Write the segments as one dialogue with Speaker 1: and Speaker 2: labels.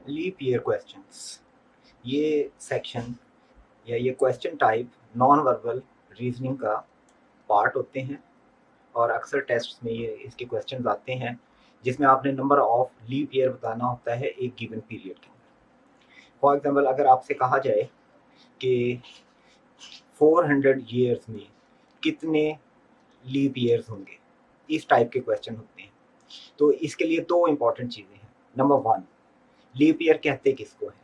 Speaker 1: Leap year questions, ये section या ये question type non verbal reasoning का पार्ट होते हैं और अक्सर टेस्ट में ये इसके क्वेश्चन आते हैं जिसमें आपने नंबर ऑफ लीप ईयर बताना होता है एक गिवन पीरियड के अंदर। फॉर एग्जांपल अगर आपसे कहा जाए कि 400 ईयर्स में कितने लीप ईयर्स होंगे, इस टाइप के क्वेश्चन होते हैं। तो इसके लिए दो इंपॉर्टेंट चीज़ें हैं। नंबर वन, लीप ईयर कहते किसको है?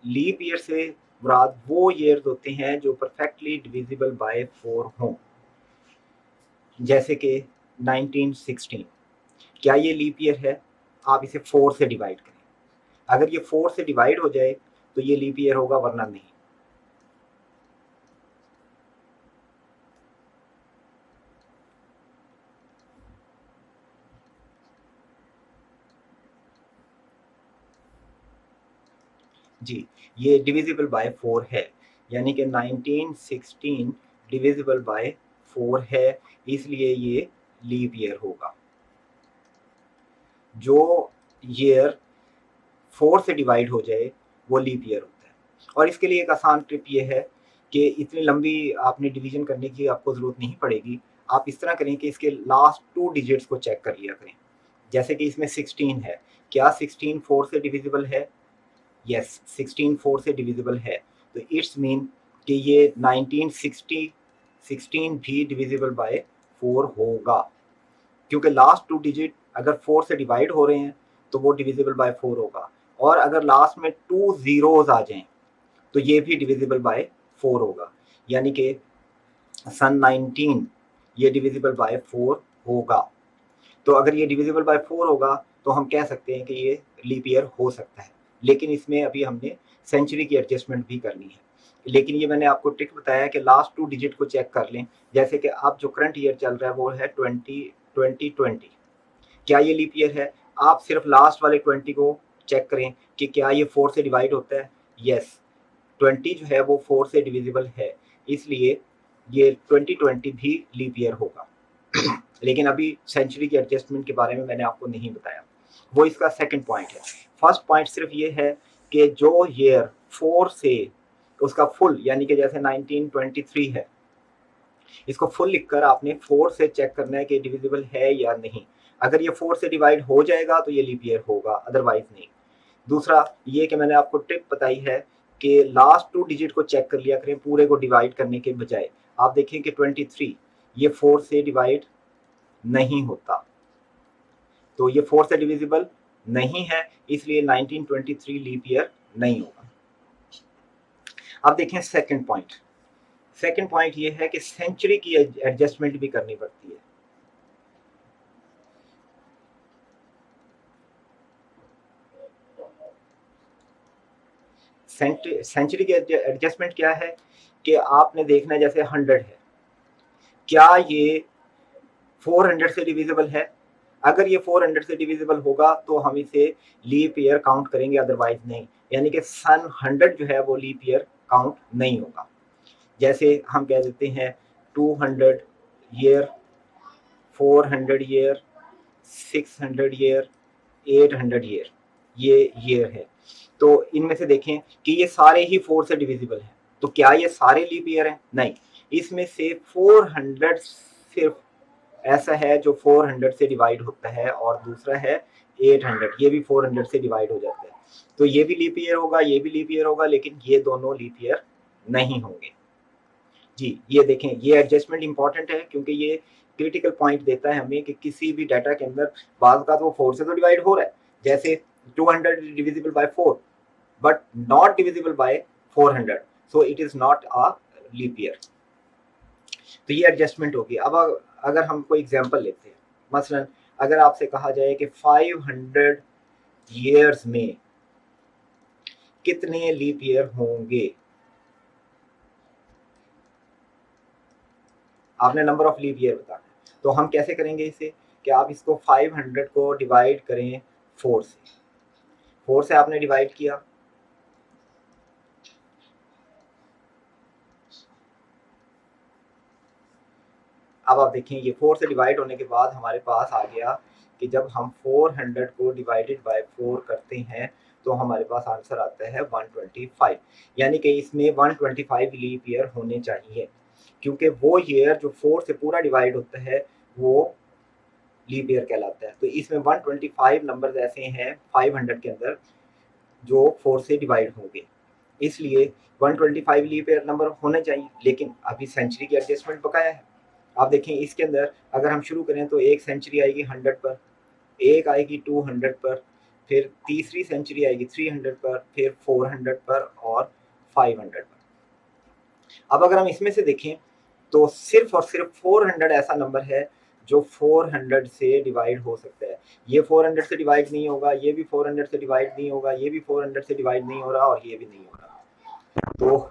Speaker 1: लीप ईयर से मुराद वो ईयर्स होते हैं जो परफेक्टली डिविजिबल बाय 4 हों, जैसे कि 1916। क्या ये लीप ईयर है? आप इसे 4 से डिवाइड करें, अगर ये 4 से डिवाइड हो जाए तो ये लीप ईयर होगा, वरना नहीं। जी, ये डिविजिबल बाय 4 है, यानी कि 1916 डिविजिबल बाय 4 है, इसलिए ये लीप ईयर होगा। जो ईयर 4 से डिवाइड हो जाए वो लीप ईयर होता है। और इसके लिए एक आसान ट्रिक ये है कि इतनी लंबी आपने डिवीजन करने की आपको ज़रूरत नहीं पड़ेगी। आप इस तरह करें कि इसके लास्ट 2 डिजिट्स को चेक कर लिया करें। जैसे कि इसमें 16 है, क्या 16 4 से डिविजिबल है? यस, 16 4 से डिविजिबल है। तो इट्स मीन कि ये 1960 16 भी डिविजिबल बाय 4 होगा, क्योंकि लास्ट 2 डिजिट अगर 4 से डिवाइड हो रहे हैं तो वो डिविजिबल बाय 4 होगा। और अगर लास्ट में 2 ज़ीरोज़ आ जाएँ तो ये भी डिविजिबल बाय 4 होगा, यानी कि सन 19 ये डिविजिबल बाय 4 होगा। तो अगर ये डिविजिबल बाय 4 होगा तो हम कह सकते हैं कि ये लीप ईयर हो सकता है। लेकिन इसमें अभी हमने सेंचुरी की एडजस्टमेंट भी करनी है। लेकिन ये मैंने आपको ट्रिक बताया कि लास्ट 2 डिजिट को चेक कर लें। जैसे कि अब जो करंट ईयर चल रहा है वो है 2020। क्या ये लीप ईयर है? आप सिर्फ लास्ट वाले 20 को चेक करें कि क्या ये 4 से डिवाइड होता है। यस, 20 जो है वो 4 से डिविजिबल है, इसलिए ये 2020 भी लीप ईयर होगा। लेकिन अभी सेंचुरी की एडजस्टमेंट के बारे में मैंने आपको नहीं बताया, वो इसका सेकंड पॉइंट है। फर्स्ट पॉइंट सिर्फ ये है कि जो ईयर 4 से उसका फुल, यानी कि जैसे 1923 है, इसको फुल लिखकर आपने 4 से चेक करना है कि डिविजिबल है या नहीं। अगर ये 4 से डिवाइड हो जाएगा तो ये लीप ईयर होगा, अदरवाइज नहीं। दूसरा ये कि मैंने आपको ट्रिक बताई है कि लास्ट 2 डिजिट को चेक कर लिया करें पूरे को डिवाइड करने के बजाय। आप देखें कि 23 ये 4 से डिवाइड नहीं होता, तो ये 4 से डिविजिबल नहीं है, इसलिए 1923 लीप ईयर नहीं होगा। अब देखें सेकंड पॉइंट। सेकंड पॉइंट ये है कि सेंचुरी की एडजस्टमेंट भी करनी पड़ती है। सेंचुरी की एडजस्टमेंट क्या है कि आपने देखना है, जैसे 100 है, क्या ये 400 से डिविजिबल है? अगर ये 400 से डिविजिबल होगा तो हम इसे लीप ईयर काउंट करेंगे, अदरवाइज नहीं। यानी कि सन 100 जो है वो लीप ईयर काउंट नहीं होगा। जैसे हम कह देते हैं 200 ईयर, 400 ईयर, 600 ईयर, 800 ईयर, ये ईयर है। तो इनमें से देखें कि ये सारे ही 4 से डिविजिबल हैं, तो क्या ये सारे लीप ईयर हैं? नहीं, इसमें से 400 सिर्फ ऐसा है जो 400 से डिवाइड होता है, और दूसरा है 800, ये भी 400 से डिवाइड हो जाता है। तो ये भी लीप ईयर होगा, ये भी लीप ईयर होगा, लेकिन ये दोनों लीप ईयर नहीं होंगे। जी, ये देखें, ये एडजस्टमेंट इंपॉर्टेंट है क्योंकि ये क्रिटिकल पॉइंट देता है हमें कि किसी भी डाटा के अंदर बाज़ का तो 4 से तो डिवाइड हो रहा है, जैसे 200 divisible by 4 but not divisible by 400, so it is not a leap year. तो ये एडजस्टमेंट होगी। अब अगर हम कोई एग्जांपल लेते हैं, मसलन अगर आपसे कहा जाए कि 500 ईयर्स में कितने लीप ईयर होंगे, आपने नंबर ऑफ लीप ईयर बताना है, तो हम कैसे करेंगे इसे कि आप इसको 500 को डिवाइड करें 4 से। 4 से आपने डिवाइड किया, अब आप देखें ये 4 से डिवाइड होने के बाद हमारे पास आ गया कि जब हम 400 को डिवाइडेड बाय 4 करते हैं तो हमारे पास आंसर आता है 125, यानी कि इसमें 125 लीप ईयर होने चाहिए, क्योंकि वो ईयर जो 4 से पूरा डिवाइड होता है वो लीप ईयर कहलाता है। तो इसमें 125 नंबर्स ऐसे हैं 500 के अंदर जो 4 से डिवाइड होंगे, इसलिए 125 लीप ईयर नंबर होने चाहिए। लेकिन अभी सेंचुरी की एडजस्टमेंट बकाया है। आप देखें इसके अंदर अगर हम शुरू करें तो एक सेंचुरी आएगी 100 पर, एक आएगी 200 पर, फिर तीसरी सेंचुरी आएगी 300 पर, फिर 400 पर और 500 पर। अब अगर हम इसमें से देखें तो सिर्फ और सिर्फ 400 ऐसा नंबर है जो 400 से डिवाइड हो सकता है। ये 400 से डिवाइड नहीं होगा, ये भी 400 से डिवाइड नहीं होगा, ये भी 400 से डिवाइड नहीं हो रहा और ये भी नहीं हो रहा। तो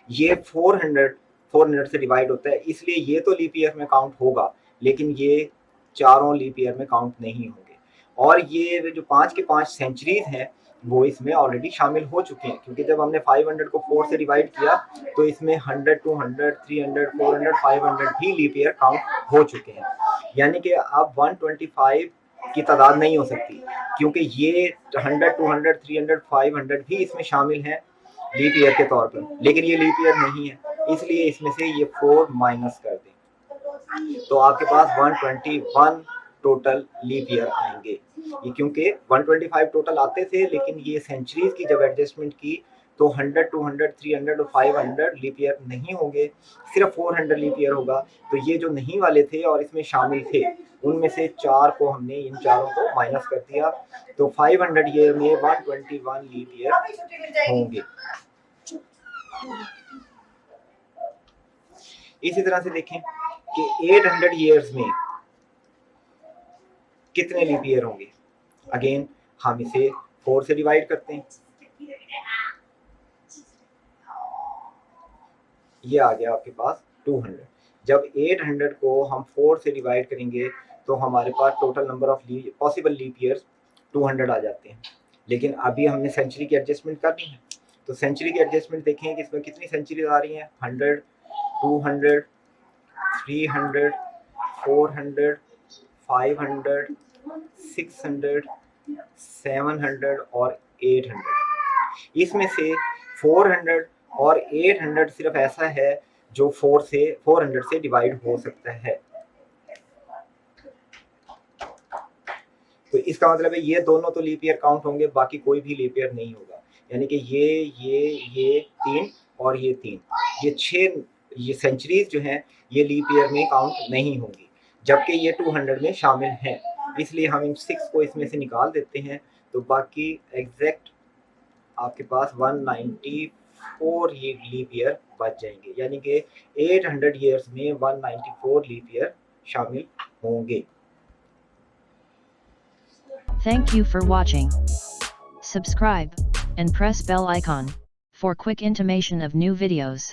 Speaker 1: ये 400 से डिवाइड होता है, इसलिए ये तो लीप ईयर में काउंट होगा, लेकिन ये चारों लीप ईयर में काउंट नहीं होंगे। और ये जो 5 के 5 सेंचुरीज हैं वो इसमें ऑलरेडी शामिल हो चुके हैं, क्योंकि जब हमने 500 को 4 से डिवाइड किया तो इसमें 100, 200, 300, 400, 500 भी लीप ईयर काउंट हो चुके हैं। यानी कि अब 125 की तादाद नहीं हो सकती, क्योंकि ये 100, 200, 300, 500 भी इसमें शामिल हैं लीप ईयर के तौर पर, लेकिन ये लीप ईयर नहीं है, इसलिए इसमें से ये 4 माइनस कर दें तो आपके पास 121 टोटल लीप ईयर आएंगे। ये क्योंकि 125 टोटल आते थे, लेकिन ये सेंचुरीज की जब एडजस्टमेंट की तो 100, 200, 300 और 500 लीप ईयर नहीं होंगे, सिर्फ 400 लीप ईयर होगा। तो ये जो नहीं वाले थे और इसमें शामिल थे उनमें से 4 को हमने इन चारों को माइनस कर दिया, तो 500 ईयर में 121 लीप ईयर होंगे। इसी तरह से देखें कि 800 ईयर्स में कितने लीप ईयर होंगे। अगेन हम इसे 4 से डिवाइड करते हैं, ये आ गया आपके पास 200। जब 800 को हम 4 से डिवाइड करेंगे तो हमारे पास total number of possible leap years 200 आ जाते हैं। लेकिन अभी हमने सेंचुरी की एडजस्टमेंट करनी है, तो सेंचुरी की एडजस्टमेंट देखें कि इसमें कितनी सेंचुरीज आ रही हैं, 100, 200, 300, 400, 500, 600, 700 और 800। इसमें से 400 और 800 सिर्फ ऐसा है जो 400 से डिवाइड हो सकता है। तो इसका मतलब है ये दोनों तो लीप ईयर काउंट होंगे, बाकी कोई भी लीप ईयर नहीं होगा। यानी कि ये 3 और ये 3, ये 6 ये सेंचुरीज जो हैं ये लीप ईयर में काउंट नहीं होंगी, जबकि ये 200 में शामिल हैं। इसलिए हम इन 6 को इसमें से निकाल देते हैं, तो बाकी एग्जैक्ट आपके पास 194 ये लीप ईयर बच जाएंगे, यानी कि 800 ईयर्स में 194 लीप ईयर शामिल होंगे।
Speaker 2: Thank you for watching. Subscribe and press bell icon for quick intimation of new videos.